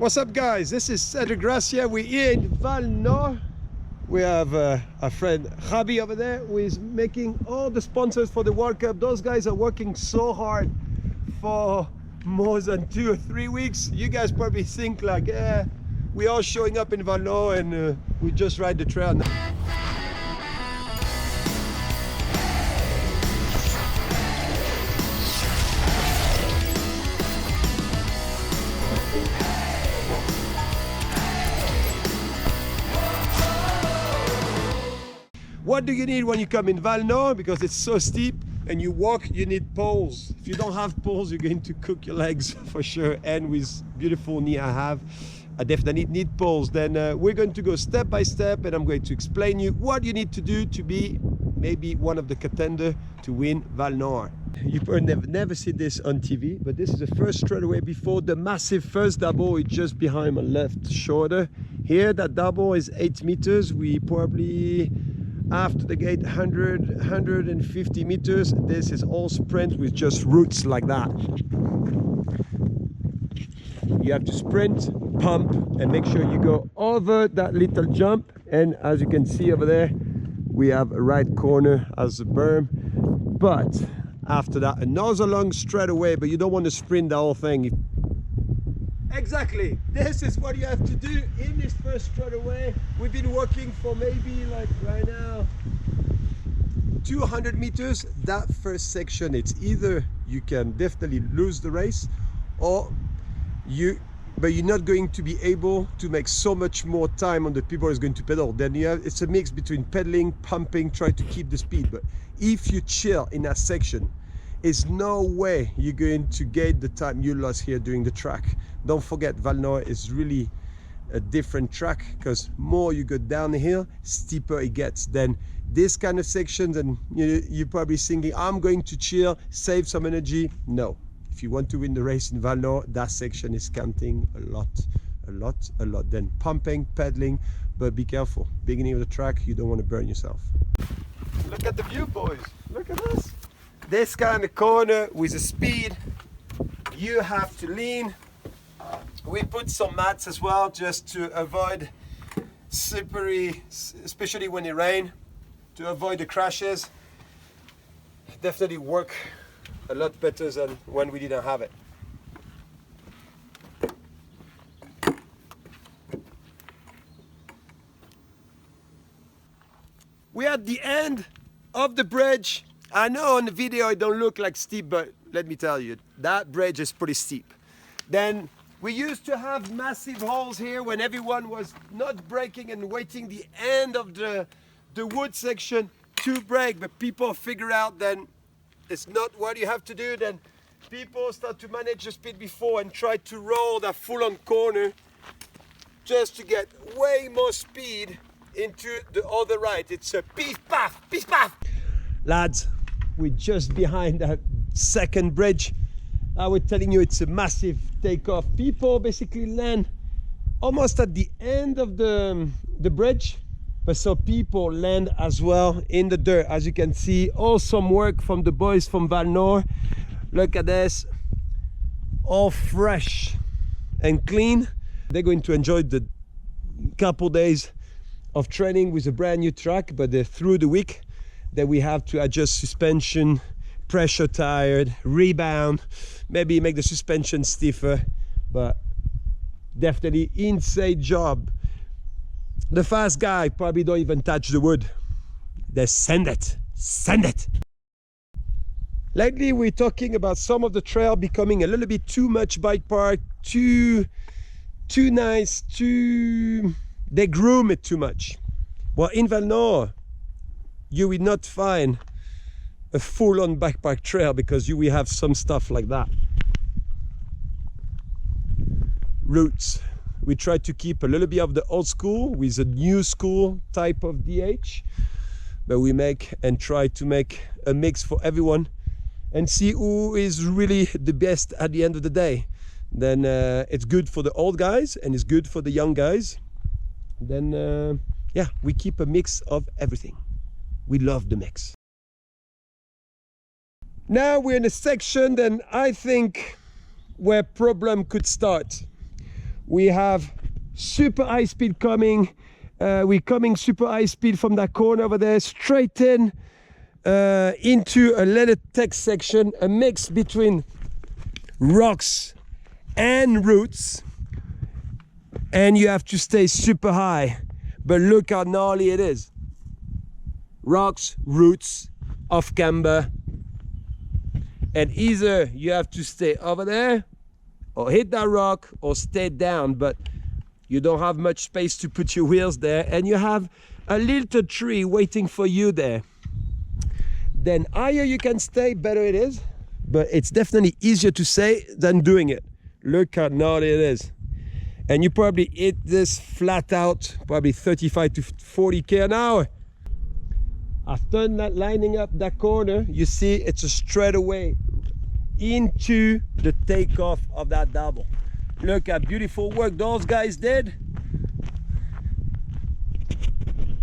What's up, guys? This is Cedric GRACIA. We're here in Vallnord. We have our friend Javi over there who is making all the sponsors for the World Cup. Those guys are working so hard for more than 2 or 3 weeks. You guys probably think like, we're all showing up in Vallnord and we just ride the trail. What do you need when you come in Vallnord? Because it's so steep and you walk, you need poles. If you don't have poles, you're going to cook your legs for sure. And with beautiful knee I have, I definitely need poles. Then we're going to go step by step and I'm going to explain you what you need to do to be maybe one of the contenders to win Vallnord. You probably never see this on TV, but this is the first straightaway before the massive first double is just behind my left shoulder. Here, that double is 8 meters. We probably after the gate 150 meters. This is all sprint with just routes like that. You have to sprint, pump, and make sure you go over that little jump. And as you can see over there, we have a right corner as a berm. But after that, another long straightaway, but you don't want to sprint the whole thing. Exactly, this is what you have to do in this first straightaway. We've been working for maybe like right now 200 meters. That first section, it's either you can definitely lose the race or but you're not going to be able to make so much more time on the people who's going to pedal. Then you have, it's a mix between pedaling, pumping, try to keep the speed. But if you chill in that section, there's no way you're going to get the time you lost here doing the track. Don't forget, Vallnord is really a different track because more you go down the hill, steeper it gets. Then this kind of sections, and you're probably thinking, I'm going to chill, save some energy. No, if you want to win the race in Vallnord, that section is counting a lot. Then pumping, pedaling, but be careful. Beginning of the track, you don't want to burn yourself. Look at the view, boys. Look at this. This kind of corner with the speed, you have to lean. We put some mats as well just to avoid slippery, especially when it rains, to avoid the crashes. Definitely work a lot better than when we didn't have it. We're at the end of the bridge. I know on the video it don't look like steep, but let me tell you, that bridge is pretty steep. Then we used to have massive holes here when everyone was not braking and waiting the end of the wood section to brake, but people figure out then it's not what you have to do. Then people start to manage the speed before and try to roll that full-on corner just to get way more speed into the other right. It's a piff paff, piff paff. Lads, we're just behind that second bridge. I was telling you it's a massive takeoff. People basically land almost at the end of the bridge, but so people land as well in the dirt. As you can see, awesome work from the boys from Vallnord. Look at this, all fresh and clean. They're going to enjoy the couple days of training with a brand new track, but through the week that we have to adjust suspension, pressure tired, rebound, maybe make the suspension stiffer, but definitely insane job. The fast guy probably don't even touch the wood. They send it. Lately we're talking about some of the trail becoming a little bit too much bike park, too nice, they groom it too much. Well, in Vallnord, you will not find a full-on bike park trail because you will have some stuff like that. Routes. We try to keep a little bit of the old school with a new school type of DH, but we make and try to make a mix for everyone and see who is really the best at the end of the day. Then it's good for the old guys and it's good for the young guys. Then yeah, we keep a mix of everything. We love the mix. Now we're in a section then I think where problem could start. We have super high speed coming. We're coming super high speed from that corner over there, straight in into a little tech section, a mix between rocks and roots. And you have to stay super high. But look how gnarly it is. Rocks, roots, off camber. And either you have to stay over there or hit that rock or stay down, but you don't have much space to put your wheels there, and you have a little tree waiting for you there. Then higher you can stay, better it is, but it's definitely easier to say than doing it. Look how gnarly it is. And you probably hit this flat out, probably 35 to 40k an hour. After that, lining up that corner, you see it's a straightaway into the takeoff of that double. Look at beautiful work those guys did.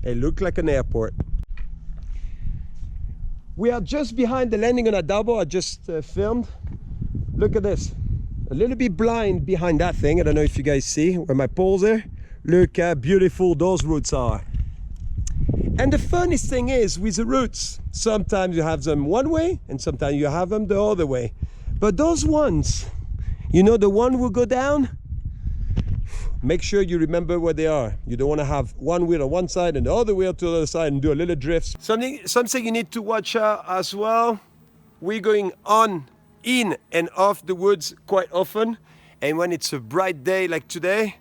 It looked like an airport. We are just behind the landing on a double I just filmed. Look at this. A little bit blind behind that thing. I don't know if you guys see where my poles are. Look how beautiful those roots are. And the funniest thing is with the roots, sometimes you have them one way and sometimes you have them the other way. But those ones, you know, the one will go down, make sure you remember where they are. You don't want to have one wheel on one side and the other wheel to the other side and do a little drift. Something you need to watch out as well. We're going on, in and off the woods quite often. And when it's a bright day like today,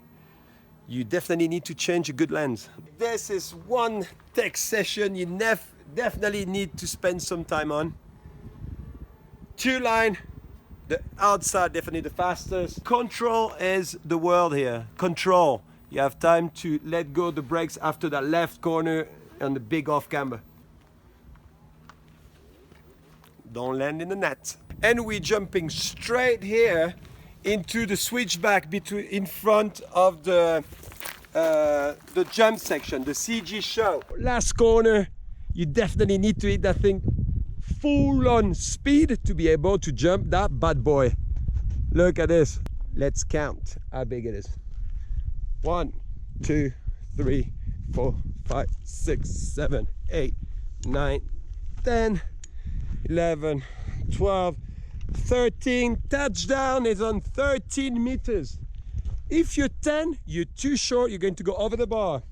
you definitely need to change a good lens. This is one tech session you definitely need to spend some time on. Two line, the outside definitely the fastest. Control is the word here. Control. You have time to let go of the brakes after that left corner and the big off camber. Don't land in the net. And we're jumping straight here into the switchback between in front of the jump section, the CG show. Last corner, you definitely need to hit that thing full on speed to be able to jump that bad boy. Look at this. Let's count how big it is. 1, 2, 3, 4, 5, 6, 7, 8, 9, 10, 11, 12, 13. Touchdown is on 13 meters. If you're 10, you're too short, you're going to go over the bar.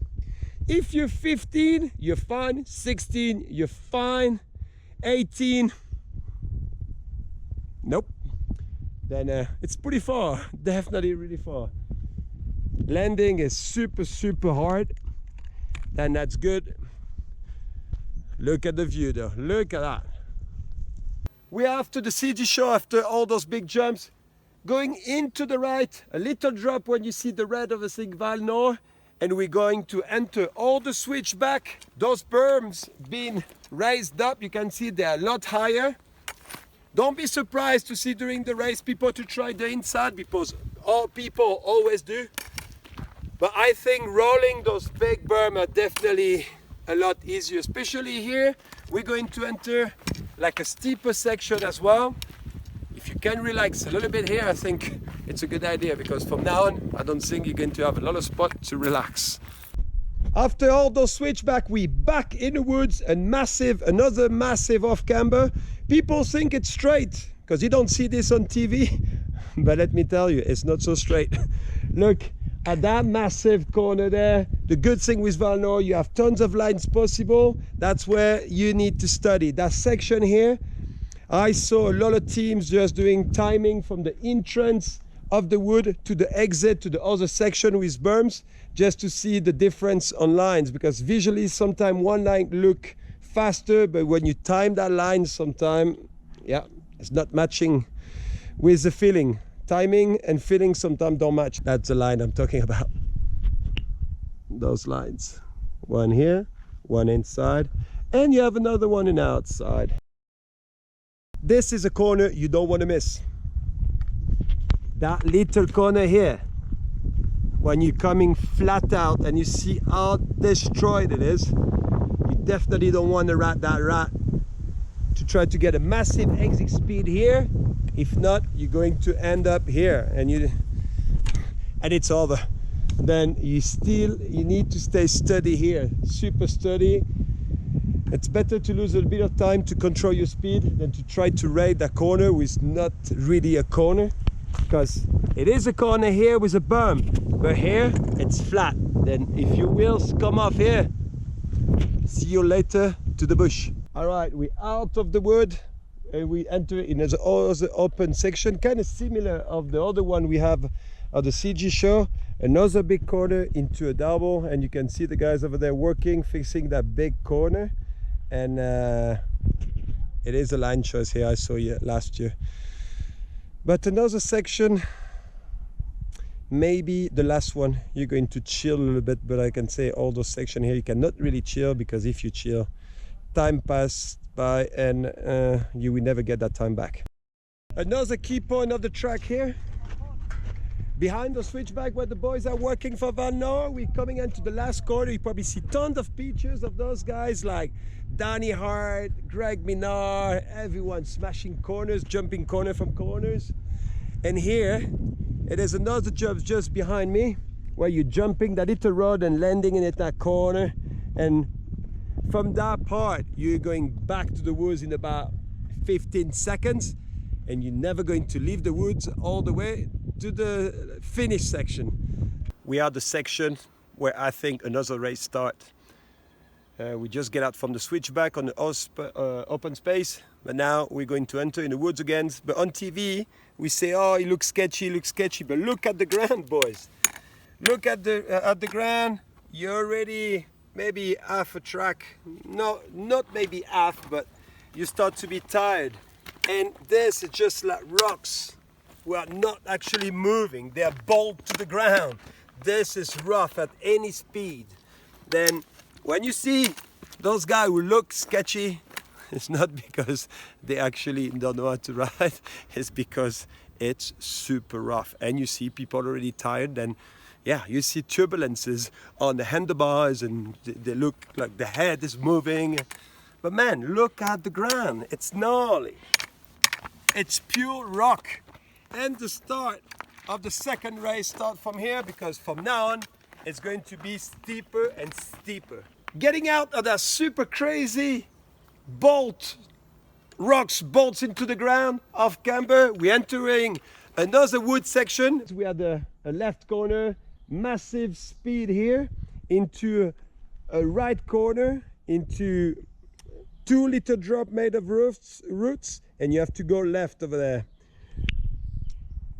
If you're 15, you're fine. 16, you're fine. 18, nope. Then it's pretty far, definitely really far. Landing is super hard, and that's good. Look at the view though, look at that. We're after the CG show, after all those big jumps. Going into the right, a little drop when you see the red of the thing Vallnord, and we're going to enter all the switchback. Those berms being raised up, you can see they're a lot higher. Don't be surprised to see during the race people to try the inside, because all people always do. But I think rolling those big berms are definitely a lot easier, especially here. We're going to enter like a steeper section as well. If you can relax a little bit here, I think it's a good idea, because from now on, I don't think you're going to have a lot of spot to relax. After all those switchback, we back in the woods, and another massive off camber. People think it's straight, because you don't see this on TV, but let me tell you, it's not so straight. Look at that massive corner there. The good thing with Vallnord, you have tons of lines possible. That's where you need to study. That section here, I saw a lot of teams just doing timing from the entrance of the wood to the exit to the other section with berms, just to see the difference on lines, because visually sometimes one line look faster, but when you time that line sometimes, yeah, it's not matching with the feeling. Timing and feeling sometimes don't match. That's the line I'm talking about. Those lines. One here, one inside, and you have another one in outside. This is a corner you don't want to miss. That little corner here, when you're coming flat out and you see how destroyed it is, you definitely don't want to rat to try to get a massive exit speed here. If not, you're going to end up here, and and it's over. Then you need to stay steady here, super steady. It's better to lose a bit of time to control your speed than to try to raid a corner with not really a corner, because it is a corner here with a berm, but here it's flat. Then if your wheels come off here, see you later to the bush. All right, we're out of the wood and we enter in another open section, kind of similar of the other one we have at the CG show. Another big corner into a double, and you can see the guys over there working, fixing that big corner. And it is a line choice here, I saw you last year. But another section, maybe the last one, you're going to chill a little bit, but I can say all those sections here you cannot really chill, because if you chill, time passes by and you will never get that time back. Another key point of the track here, behind the switchback where the boys are working for Vallnord, we're coming into the last corner. You probably see tons of pictures of those guys like Danny Hart, Greg Minard, everyone smashing corners, jumping corner from corners. And here it is another job just behind me, where you're jumping that little rod and landing in it that corner, and from that part you're going back to the woods in about 15 seconds, and you're never going to leave the woods all the way to the finish section. We are the section where I think another race starts. We just get out from the switchback on the open space, but now we're going to enter in the woods again. But on TV we say, oh, it looks sketchy, but look at the ground, boys. Look at the ground. You're already maybe half a track, no, not maybe half, but you start to be tired. And this is just like rocks. We are not actually moving, they are bolted to the ground. This is rough at any speed. Then when you see those guys who look sketchy, it's not because they actually don't know how to ride, it's because it's super rough. And you see people already tired, then yeah, you see turbulences on the handlebars and they look like the head is moving. But man, look at the ground, it's gnarly. It's pure rock. And the start of the second race starts from here, because from now on it's going to be steeper and steeper. Getting out of that super crazy bolts into the ground off camber, we're entering another wood section. We had a left corner, massive speed here, into a right corner, into 2 little drop made of roots, and you have to go left over there.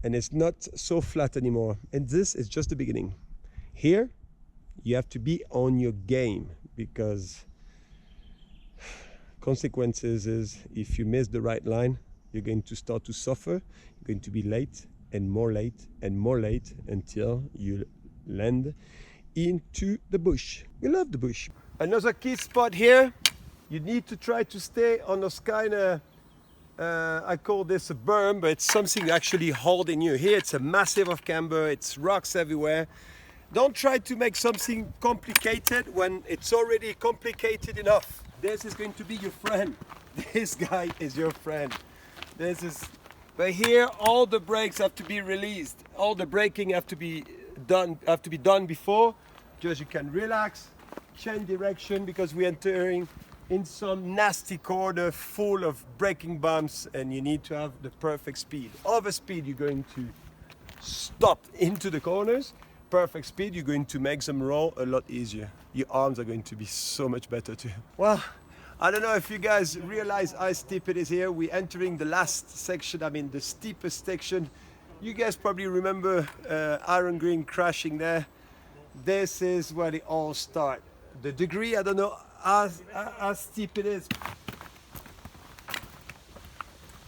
And it's not so flat anymore. And this is just the beginning. Here, you have to be on your game, because consequences is if you miss the right line, you're going to start to suffer. You're going to be late and more late and more late until you land into the bush. We love the bush. Another key spot here, you need to try to stay on those kind of I call this a berm, but it's something actually holding you. Here it's a massive of camber, it's rocks everywhere. Don't try to make something complicated when it's already complicated enough. This is going to be your friend. This guy is your friend. But here all the brakes have to be released. All the braking have to be done before. Just you can relax, change direction, because we're entering in some nasty corner full of braking bumps, and you need to have the perfect speed. Over speed, you're going to stop into the corners. Perfect speed, you're going to make them roll a lot easier. Your arms are going to be so much better too. Well, I don't know if you guys realize how steep it is here. We're entering the last section, I mean the steepest section. You guys probably remember Iron Green crashing there. This is where it all starts. The degree, I don't know how steep it is.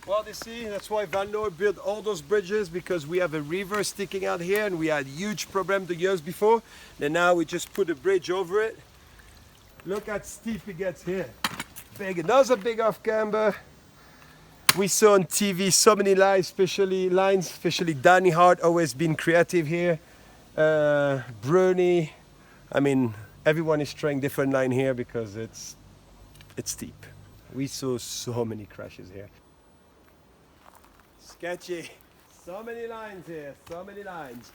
Well, you see, that's why Vallnord built all those bridges, because we have a river sticking out here, and we had huge problem the years before. And now we just put a bridge over it. Look how steep it gets here. Big, another big off camber. We saw on TV so many lines, especially Danny Hart, always been creative here. Bruni, I mean, everyone is trying different line here because it's steep. We saw so many crashes here. Sketchy. So many lines here, so many lines.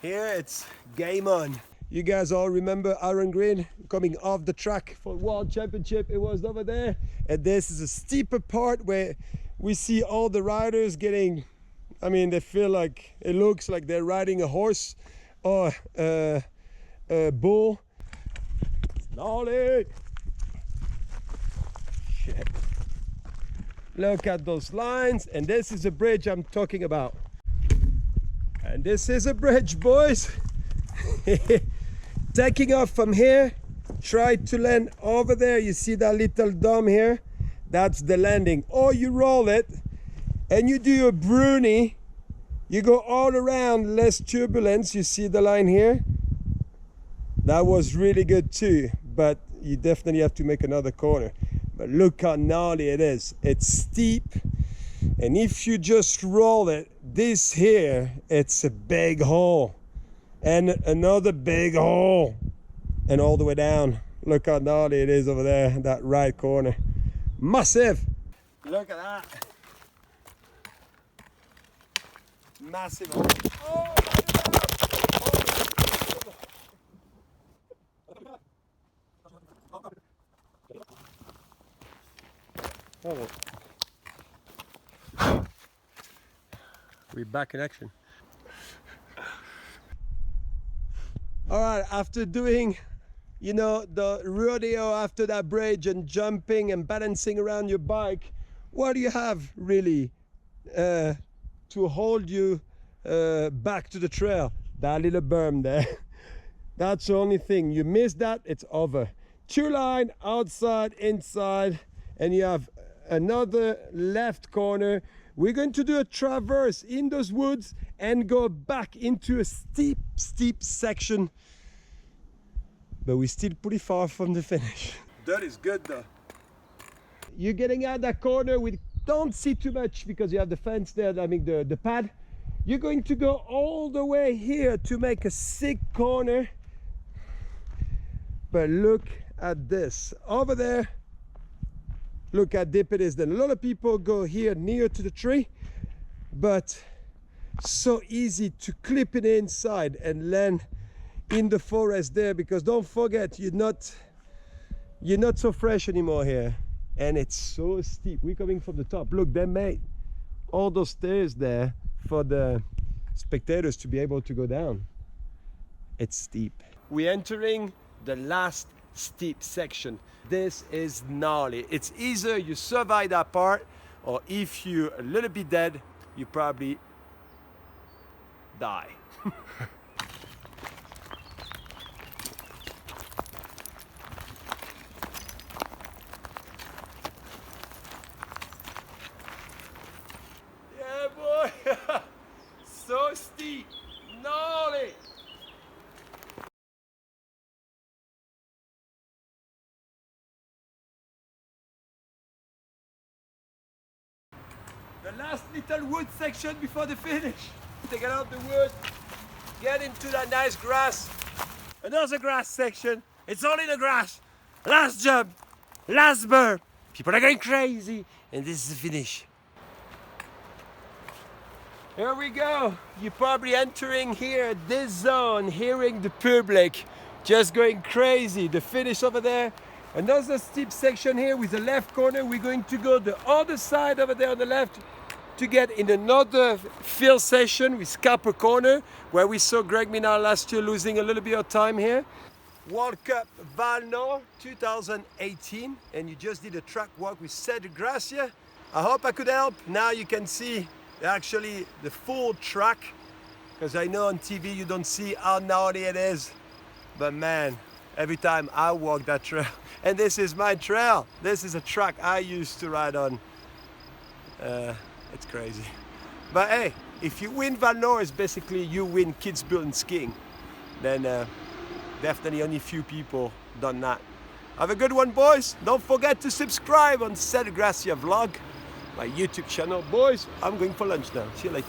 Here it's game on. You guys all remember Aaron Green coming off the track for World Championship? It was over there. And this is a steeper part where we see all the riders getting, I mean, they feel like, it looks like they're riding a horse or a bull. Gnarly! Shit. Look at those lines, and this is the bridge I'm talking about. And this is a bridge, boys. Taking off from here, try to land over there. You see that little dome here? That's the landing. Or you roll it and you do a bruni. You go all around, less turbulence. You see the line here? That was really good too, but you definitely have to make another corner. But look how gnarly it is. It's steep, and if you just roll it, this here, it's a big hole. And another big hole. And all the way down. Look how gnarly it is over there, that right corner. Massive! Look at that. Massive hole. Oh, we're back in action. All right, after doing, you know, the rodeo after that bridge and jumping and balancing around your bike, what do you have really to hold you back to the trail? That little berm there. That's the only thing. You miss that, it's over. Two line, outside, inside, and you have another left corner. We're going to do a traverse in those woods and go back into a steep section. But we're still pretty far from the finish. That is good though. You're getting out that corner, we don't see too much because you have the fence there, I mean the pad. You're going to go all the way here to make a sick corner. But look at this. Over there, look how deep it is. Then a lot of people go here near to the tree, but so easy to clip it inside and land in the forest there, because don't forget, you're not so fresh anymore here, and it's so steep. We're coming from the top. Look, they made all those stairs there for the spectators to be able to go down. It's steep. We're entering the last steep section. This is gnarly. It's either you survive that part, or if you're a little bit dead, you probably die. Yeah, boy. So steep, gnarly. The last little wood section before the finish. Take it out the wood, get into that nice grass. Another grass section. It's all in the grass. Last jump, last burn. People are going crazy, and this is the finish. Here we go. You're probably entering here, this zone, hearing the public just going crazy. The finish over there. Another steep section here with the left corner. We're going to go the other side over there on the left to get in another field session with Copper Corner, where we saw Greg Minard last year losing a little bit of time here. World Cup Vallnord 2018, and you just did a track walk with Cedric GRACIA. I hope I could help. Now you can see actually the full track, because I know on TV you don't see how gnarly it is, but man, every time I walk that trail, and this is my trail, this is a track I used to ride on, it's crazy. But hey, if you win Vallnord, it's basically you win Kitzbühel in skiing. Then definitely only few people done that. Have a good one, boys. Don't forget to subscribe on Cedric GRACIA vlog, my YouTube channel. Boys, I'm going for lunch now. See you later.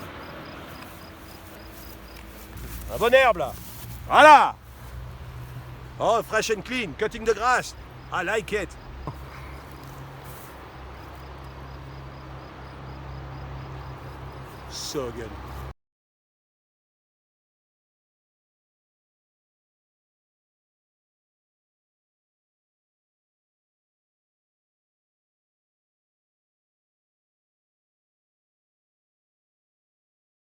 La bonne herbe là. Voilà. Oh, fresh and clean, cutting the grass. I like it. So good.